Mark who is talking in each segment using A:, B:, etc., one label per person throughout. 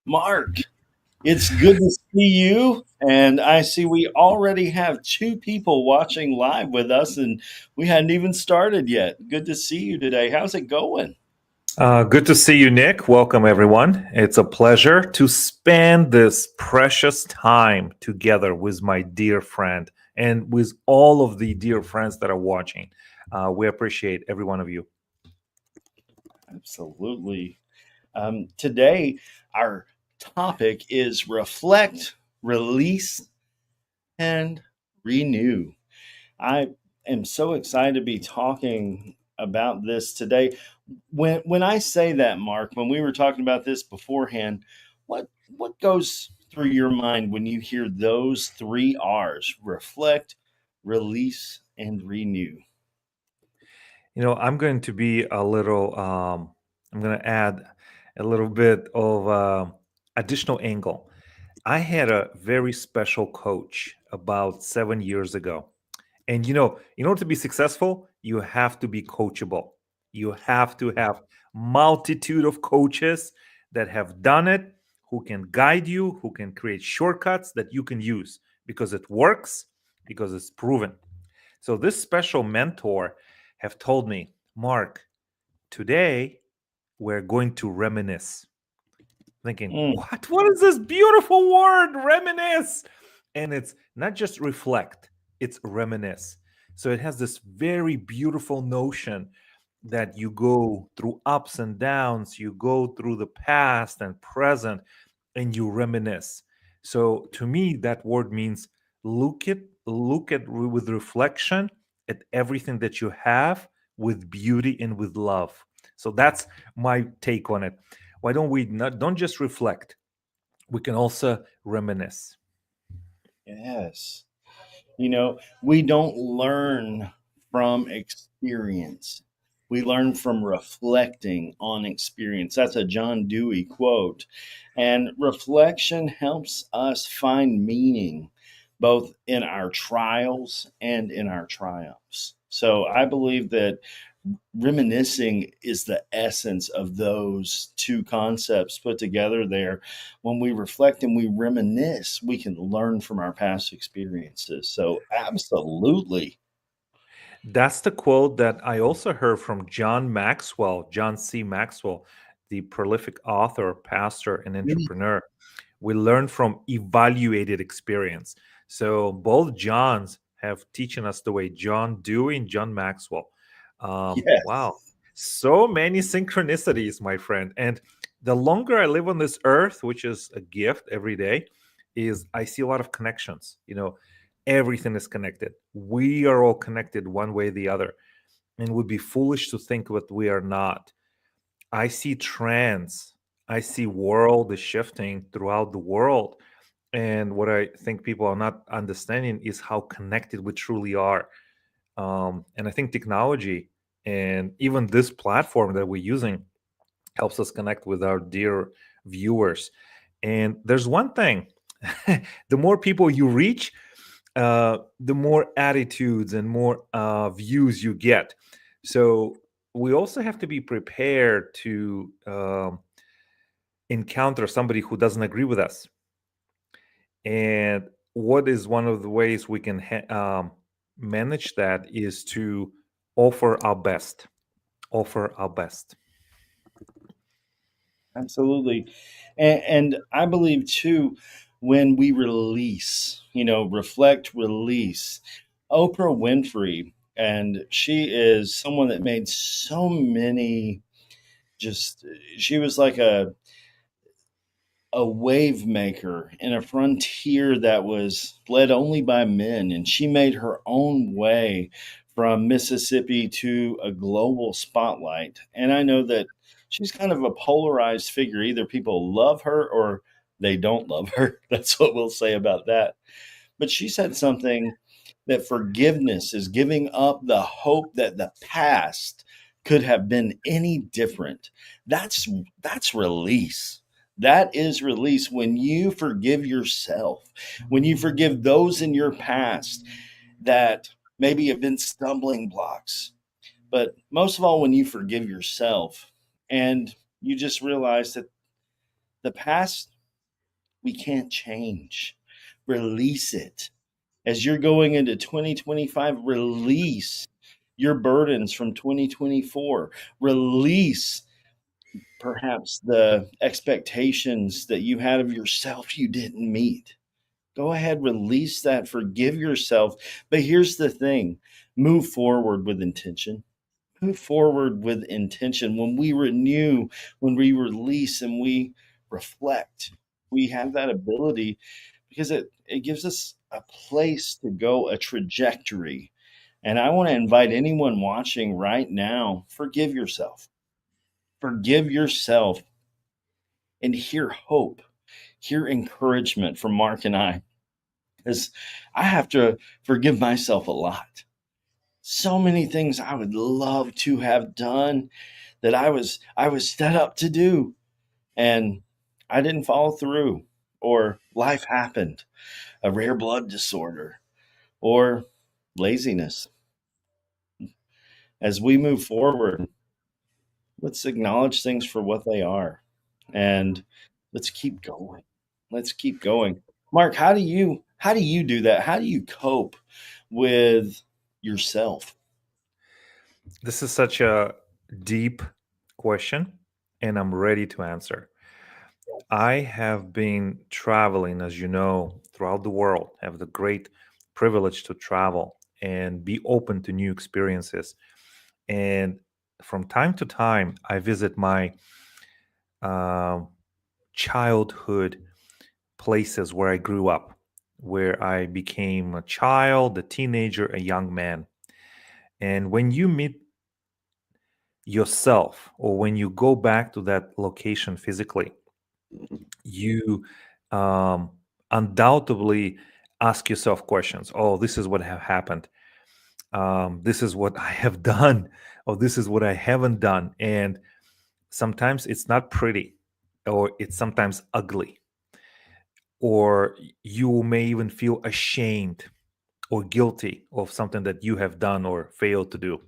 A: Mark, it's good to see you. And I see we already have two people watching live with us, and we hadn't even started yet. Good to see you today. How's it going?
B: Good to see you, Nick. Welcome, everyone. It's a pleasure to spend this precious time together with my dear friend and with all of the dear friends that are watching. We appreciate every one of you.
A: Absolutely. Today, our topic is reflect, release, and renew. I am so excited to be talking about this today. When I say that, Mark, when we were talking about this beforehand, what goes through your mind when you hear those three R's: reflect, release, and renew?
B: I'm going to be a little, I'm going to add a little bit of additional angle. I had a very special coach about 7 years ago. And in order to be successful, you have to be coachable. You have to have multitude of coaches that have done it, who can guide you, who can create shortcuts that you can use because it works, because it's proven. So this special mentor have told me, Mark, today we're going to reminisce. Thinking,
A: Mm,
B: what is this beautiful word, reminisce? And it's not just reflect, it's reminisce. So it has this very beautiful notion that you go through ups and downs, you go through the past and present, and you reminisce. So to me, that word means with reflection at everything that you have with beauty and with love. So that's my take on it. Why don't we not don't just reflect? We can also reminisce.
A: yes. We don't learn from experience. We learn from reflecting on experience. That's a John Dewey quote. And reflection helps us find meaning both in our trials and in our triumphs. So I believe that reminiscing is the essence of those two concepts put together there. When we reflect and we reminisce, we can learn from our past experiences. So absolutely.
B: That's the quote that I also heard from John Maxwell, John C. Maxwell, the prolific author, pastor, and entrepreneur. We learn from evaluated experience. So both Johns have teaching us the way, John Dewey and John Maxwell.
A: Yes.
B: Wow, so many synchronicities, my friend. And the longer I live on this earth, which is a gift every day, is I see a lot of connections. Everything is connected. We are all connected one way or the other, and it would be foolish to think that we are not. I see trends. I see world is shifting throughout the world. And what I think people are not understanding is how connected we truly are. And I think technology and even this platform that we're using helps us connect with our dear viewers. And there's one thing: the more people you reach, the more attitudes and more views you get. So we also have to be prepared to encounter somebody who doesn't agree with us. And what is one of the ways we can manage that is to offer our best. Offer our best.
A: Absolutely. And I believe too, when we release, reflect, release. Oprah Winfrey, and she is someone that made so many just, she was like a wave maker in a frontier that was led only by men, and she made her own way from Mississippi to a global spotlight. And I know that she's kind of a polarized figure. Either people love her or they don't love her. That's what we'll say about that. But she said something, that forgiveness is giving up the hope that the past could have been any different. That's release. That is release when you forgive yourself, when you forgive those in your past that maybe have been stumbling blocks. But most of all, when you forgive yourself and you just realize that The past, we can't change. Release it. As you're going into 2025, release your burdens from 2024. Release perhaps the expectations that you had of yourself you didn't meet. Go ahead, release that, forgive yourself. But here's the thing, move forward with intention. Move forward with intention. When we renew, when we release, and we reflect, we have that ability because it gives us a place to go, a trajectory. And I want to invite anyone watching right now, forgive yourself. Forgive yourself and hear hope, hear encouragement from Mark and I, because I have to forgive myself a lot. So many things I would love to have done that I was set up to do, and I didn't follow through, or life happened, a rare blood disorder, or laziness. As we move forward, let's acknowledge things for what they are, and let's keep going. Let's keep going. Mark, how do you do that? How do you cope with yourself?
B: This is such a deep question, and I'm ready to answer. I have been traveling, as you know, throughout the world. I have the great privilege to travel and be open to new experiences. And from time to time, I visit my uh, childhood places where I grew up, where I became a child, a teenager, a young man. And when you meet yourself, or when you go back to that location physically, you um, undoubtedly ask yourself questions. Oh, this is what have happened. This is what I have done. Oh, this is what I haven't done. And sometimes it's not pretty, or it's sometimes ugly, or you may even feel ashamed or guilty of something that you have done or failed to do.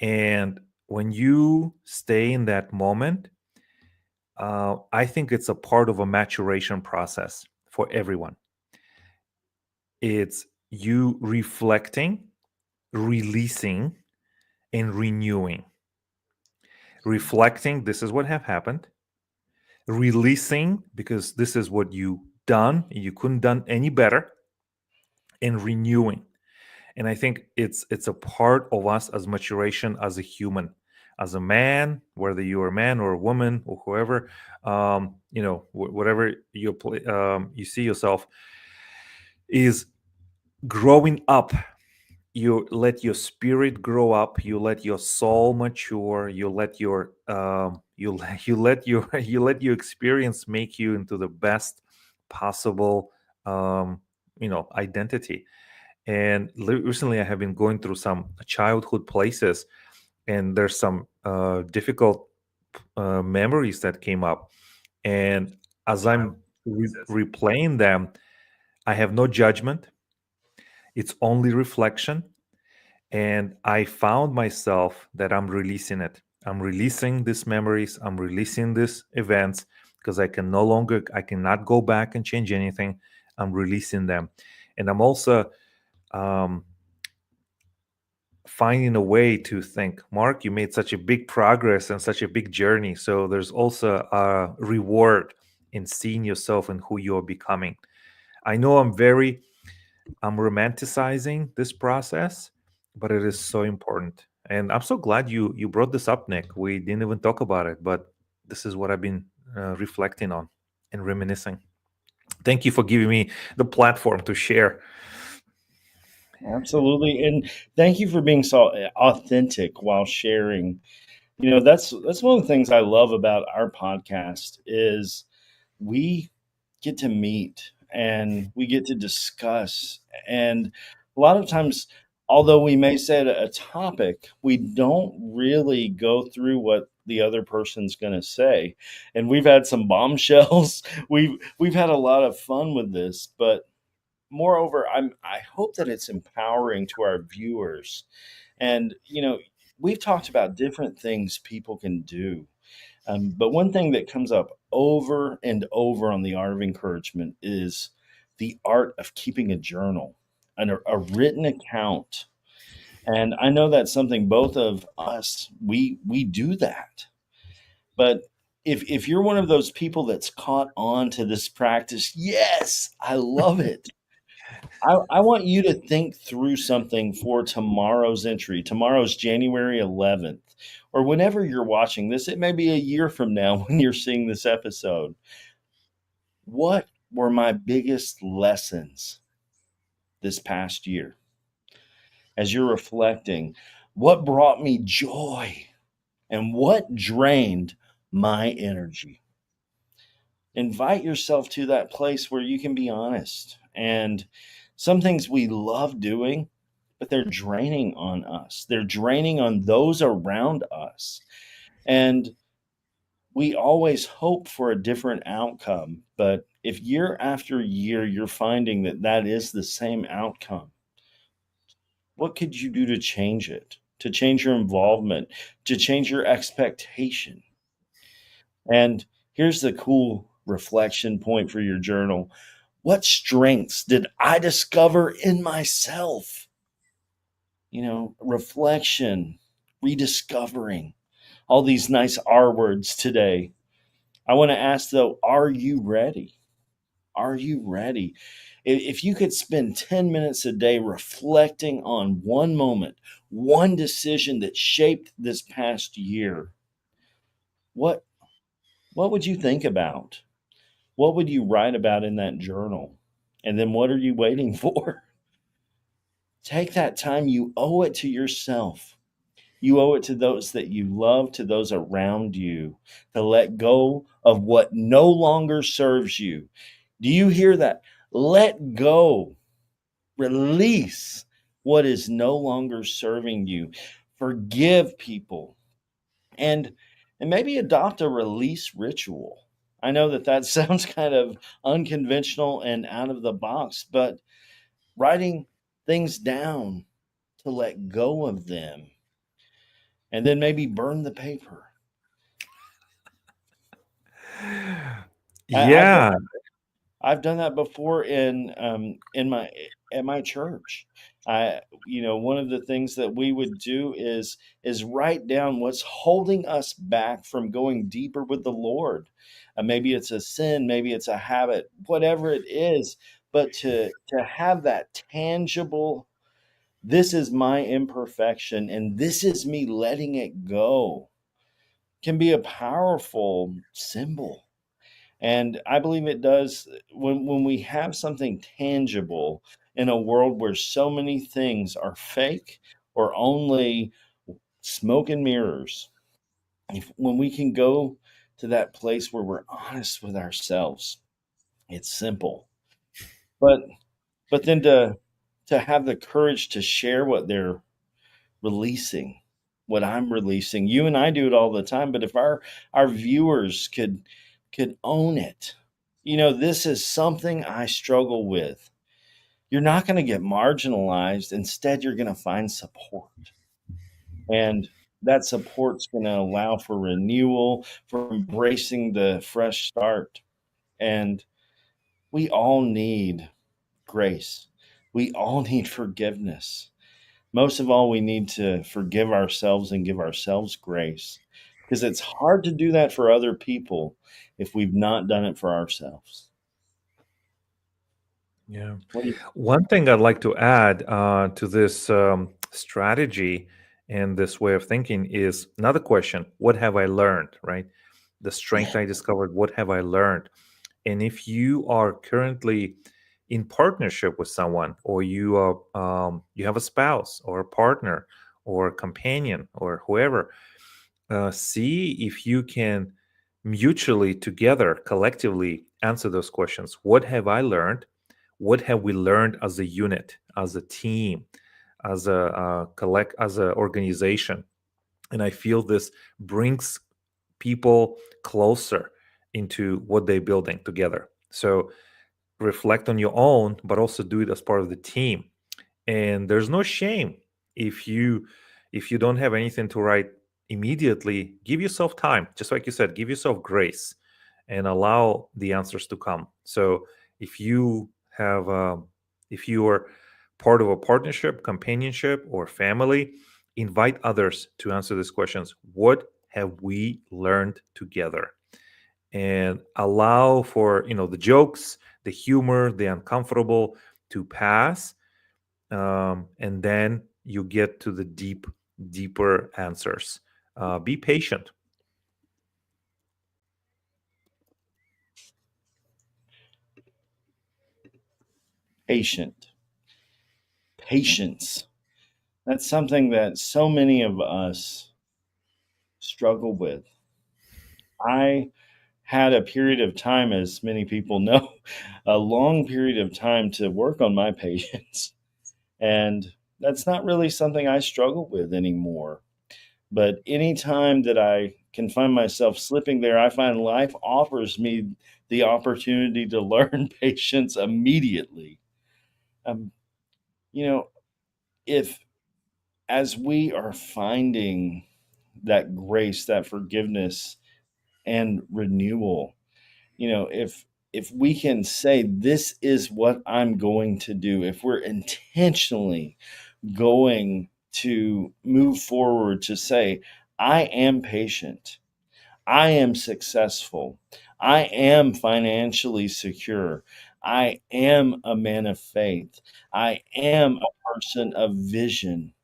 B: And when you stay in that moment, I think it's a part of a maturation process for everyone. It's you reflecting, releasing, and renewing. Reflecting, this is what have happened. Releasing, because this is what you done, you couldn't done any better. And renewing. And I think it's a part of us as maturation as a human, as a man, whether you're a man or a woman or whoever, whatever you see yourself, is growing up. You let your spirit grow up, you let your soul mature, you let your you let your you let your experience make you into the best possible identity. And recently I have been going through some childhood places, and there's some difficult memories that came up. And as I'm replaying them, I have no judgment, it's only reflection. And I found myself that I'm releasing it. I'm releasing these memories, I'm releasing these events, because I cannot go back and change anything. I'm releasing them. And I'm also um, finding a way to think, Mark, you made such a big progress and such a big journey. So there's also a reward in seeing yourself and who you're becoming. I know I'm romanticizing this process, but it is so important. And I'm so glad you brought this up, Nick. We didn't even talk about it, but this is what I've been reflecting on and reminiscing. Thank you for giving me the platform to share.
A: Absolutely. And thank you for being so authentic while sharing. That's one of the things I love about our podcast is we get to meet and we get to discuss. And a lot of times, although we may say a topic, we don't really go through what the other person's going to say. And we've had some bombshells. We've had a lot of fun with this, but moreover, I hope that it's empowering to our viewers. And we've talked about different things people can do. But one thing that comes up over and over on the art of encouragement is the art of keeping a journal, a written account. And I know that's something both of us we do that. But if you're one of those people that's caught on to this practice, yes, I love it. I want you to think through something for tomorrow's entry. Tomorrow's January 11th, or whenever you're watching this. It may be a year from now when you're seeing this episode. What were my biggest lessons this past year? As you're reflecting, what brought me joy and what drained my energy? Invite yourself to that place where you can be honest. And some things we love doing, but they're draining on us. They're draining on those around us. And we always hope for a different outcome. But if year after year you're finding that that is the same outcome, what could you do to change it? To change your involvement, to change your expectation? And here's the cool reflection point for your journal. What strengths did I discover in myself? Reflection, rediscovering, all these nice R words today. I want to ask though, are you ready? Are you ready? If you could spend 10 minutes a day reflecting on one moment, one decision that shaped this past year, what what would you think about? What would you write about in that journal? And then what are you waiting for? Take that time. You owe it to yourself. You owe it to those that you love, to those around you, to let go of what no longer serves you. Do you hear that? Let go, release what is no longer serving you. Forgive people, and maybe adopt a release ritual. I know that that sounds kind of unconventional and out of the box, but writing things down to let go of them and then maybe burn the paper. I, I've done
B: Yeah.
A: I've done that before in my at my church. One of the things that we would do is write down what's holding us back from going deeper with the Lord. Maybe it's a sin, maybe it's a habit, whatever it is, but to have that tangible, this is my imperfection and this is me letting it go, can be a powerful symbol. And I believe it does when we have something tangible in a world where so many things are fake or only smoke and mirrors. When we can go to that place where we're honest with ourselves, it's simple. But then to have the courage to share what they're releasing, what I'm releasing. You and I do it all the time, but if our viewers could own it. This is something I struggle with. You're not going to get marginalized. Instead, you're going to find support. And that support's going to allow for renewal, for embracing the fresh start. And we all need grace. We all need forgiveness. Most of all, we need to forgive ourselves and give ourselves grace because it's hard to do that for other people if we've not done it for ourselves.
B: Yeah.
A: What do you
B: One thing I'd like to add to this strategy and this way of thinking is another question: what have I learned? Right, the strength
A: Yeah.
B: I discovered. What have I learned? And if you are currently in partnership with someone, or you have a spouse or a partner or a companion or whoever, see if you can mutually together collectively answer those questions. What have I learned? What have we learned as a unit, as a team, as a as an organization? And I feel this brings people closer into what they're building together. So reflect on your own, but also do it as part of the team. And there's no shame if you don't have anything to write immediately, give yourself time. Just like you said, give yourself grace and allow the answers to come. So if you have, if you are part of a partnership, companionship, or family, invite others to answer these questions. What have we learned together? And allow for, the jokes, the humor, the uncomfortable to pass, and then you get to the deeper answers. Be patient.
A: Patient, patience. That's something that so many of us struggle with. I had a period of time, as many people know, a long period of time to work on my patience. And that's not really something I struggle with anymore. But anytime that I can find myself slipping there, I find life offers me the opportunity to learn patience immediately. Um, you know, if as we are finding that grace, that forgiveness, and renewal, if we can say, this is what I'm going to do, if we're intentionally going to move forward to say, I am patient, I am successful, I am financially secure, I am a man of faith, I am a person of vision,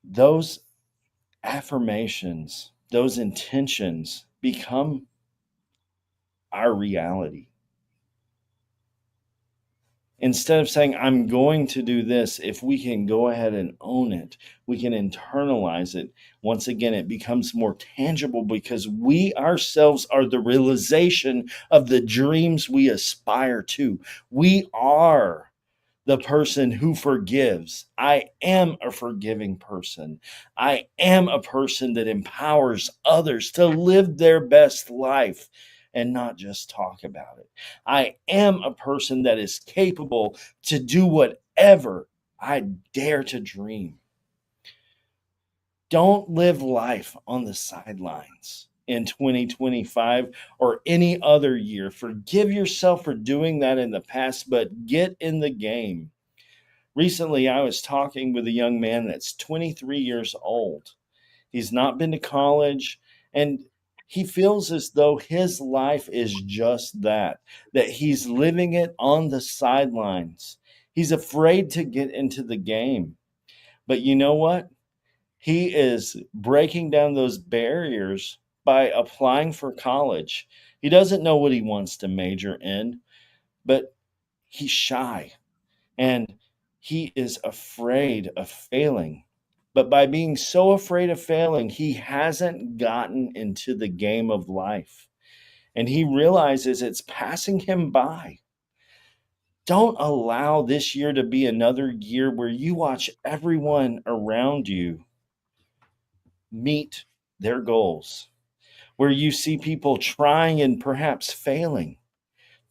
A: those affirmations, those intentions become our reality. Instead of saying, I'm going to do this, if we can go ahead and own it, we can internalize it. Once again, it becomes more tangible because we ourselves are the realization of the dreams we aspire to. We are the person who forgives. I am a forgiving person. I am a person that empowers others to live their best life and not just talk about it. I am a person that is capable to do whatever I dare to dream. Don't live life on the sidelines in 2025 or any other year. Forgive yourself for doing that in the past, but get in the game. Recently, I was talking with a young man that's 23 years old. He's not been to college, and he feels as though his life is just that he's living it on the sidelines. He's afraid to get into the game. But you know what? He is breaking down those barriers by applying for college. He doesn't know what he wants to major in, but he's shy and he is afraid of failing. But by being so afraid of failing, he hasn't gotten into the game of life. And he realizes it's passing him by. Don't allow this year to be another year where you watch everyone around you meet their goals, where you see people trying and perhaps failing.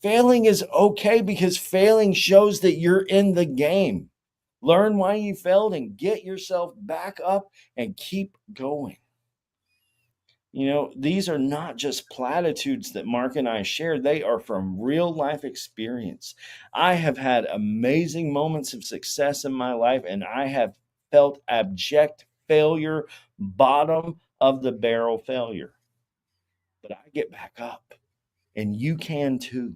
A: Failing is okay because failing shows that you're in the game. Learn why you failed and get yourself back up and keep going. These are not just platitudes that Mark and I share, they are from real life experience. I have had amazing moments of success in my life, and I have felt abject failure, bottom of the barrel failure. But I get back up, and you can too.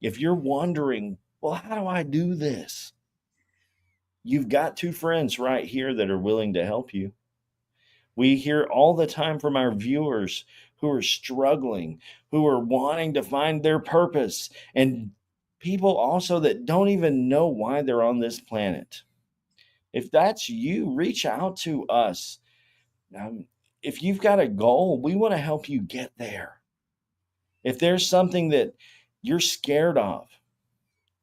A: If you're wondering, well, how do I do this? You've got two friends right here that are willing to help you. We hear all the time from our viewers who are struggling, who are wanting to find their purpose, and people also that don't even know why they're on this planet. If that's you, reach out to us. If you've got a goal, we want to help you get there. If there's something that you're scared of,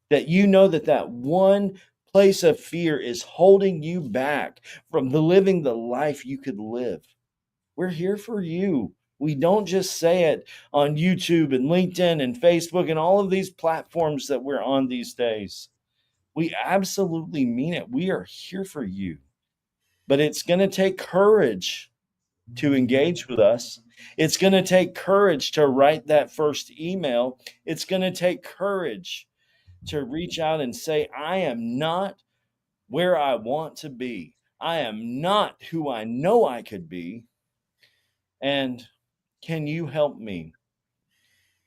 A: that you know that one place of fear is holding you back from living the life you could live, we're here for you. We don't just say it on YouTube and LinkedIn and Facebook and all of these platforms that we're on these days. We absolutely mean it. We are here for you. but it's going to take courage to engage with us. It's going to take courage to write that first email. It's going to take courage to reach out and say, I am not where I want to be. I am not who I know I could be. And can you help me?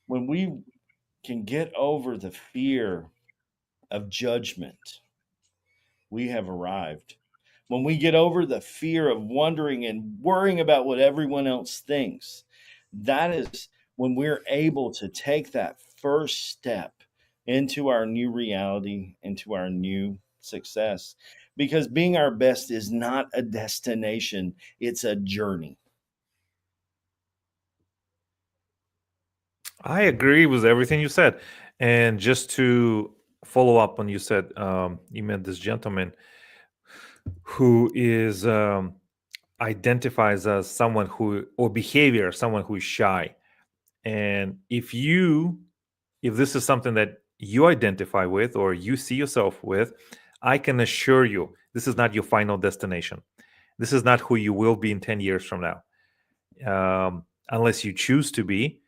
A: When we can get over the fear of judgment, we have arrived. When we get over the fear of wondering and worrying about what everyone else thinks, that is when we're able to take that first step into our new reality, into our new success. Because being our best is not a destination, it's a journey.
B: I agree with everything you said. And just to follow up on you said, you met this gentleman who is identifies as someone who or behavior someone who is shy. And if this is something that you identify with or you see yourself with, I can assure you this is not your final destination. This is not who you will be in 10 years from now. Unless you choose to be,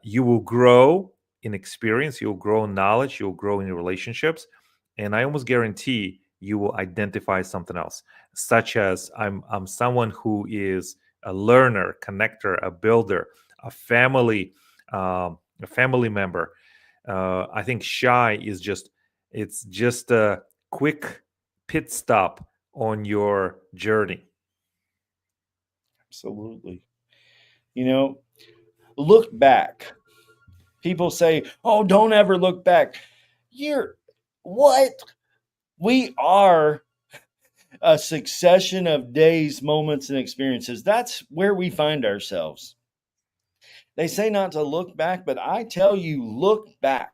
B: you will grow in experience, you'll grow in knowledge, you'll grow in your relationships. And I almost guarantee you will identify something else, such as I'm someone who is a learner, connector, a builder, a family member. I think shy is just a quick pit stop on your journey.
A: Absolutely. You know, look back. People say, oh, don't ever look back. You're what? We are a succession of days, moments, and experiences. That's where we find ourselves. They say not to look back, but I tell you, look back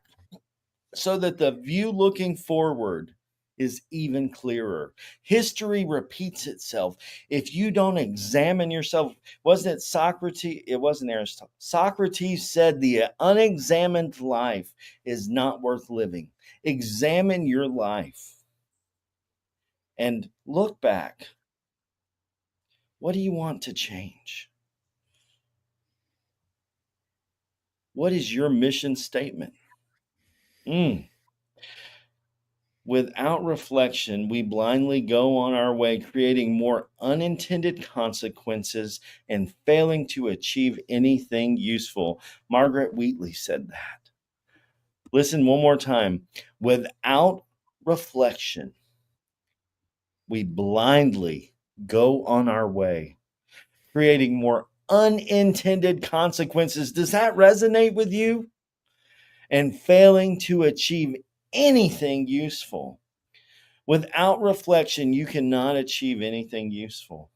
A: so that the view looking forward is even clearer. History repeats itself. If you don't examine yourself, wasn't it Socrates? It wasn't Aristotle. Socrates said the unexamined life is not worth living. Examine your life and look back. What do you want to change? What is your mission statement? Mm. Without reflection, we blindly go on our way, creating more unintended consequences and failing to achieve anything useful. Margaret Wheatley said that. Listen one more time. Without reflection, we blindly go on our way, creating more unintended consequences. Does that resonate with you? And failing to achieve anything useful. Without reflection, you cannot achieve anything useful.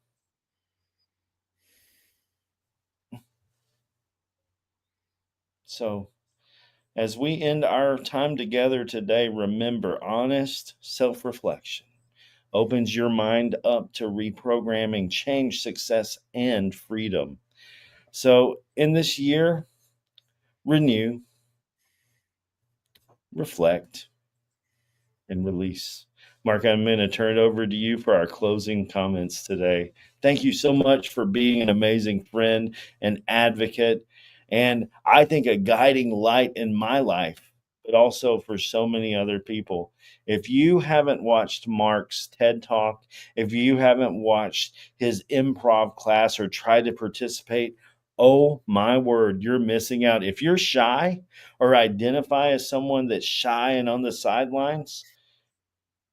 A: So, as we end our time together today, remember honest self reflection opens your mind up to reprogramming change, success, and freedom. So, in this year, renew, reflect, and release. Mark, I'm going to turn it over to you for our closing comments today. Thank you so much for being an amazing friend and advocate, and I think a guiding light in my life, but also for so many other people. If you haven't watched Mark's TED Talk, if you haven't watched his improv class or tried to participate, oh my word, you're missing out. If you're shy or identify as someone that's shy and on the sidelines,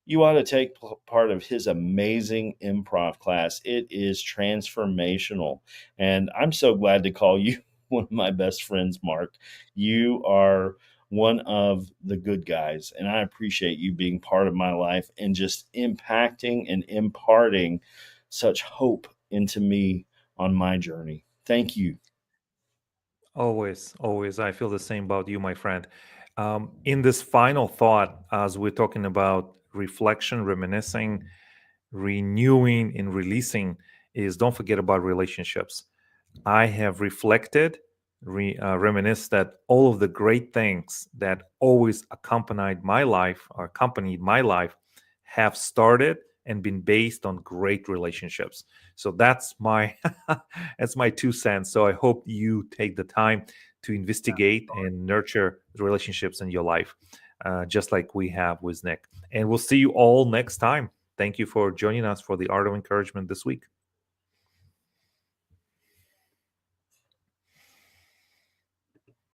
A: you ought to take part of his amazing improv class. It is transformational. And I'm so glad to call you one of my best friends, Mark. You are one of the good guys. And I appreciate you being part of my life and just impacting and imparting such hope into me on my journey. Thank you.
B: Always, always. I feel the same about you, my friend. In this final thought, as we're talking about reflection, reminiscing, renewing, and releasing, is don't forget about relationships. I have reflected, reminisced that all of the great things that always accompanied my life have started and been based on great relationships. So that's my that's my 2 cents. So I hope you take the time to investigate and nurture the relationships in your life, just like we have with Nick. And we'll see you all next time. Thank you for joining us for the Art of Encouragement this week.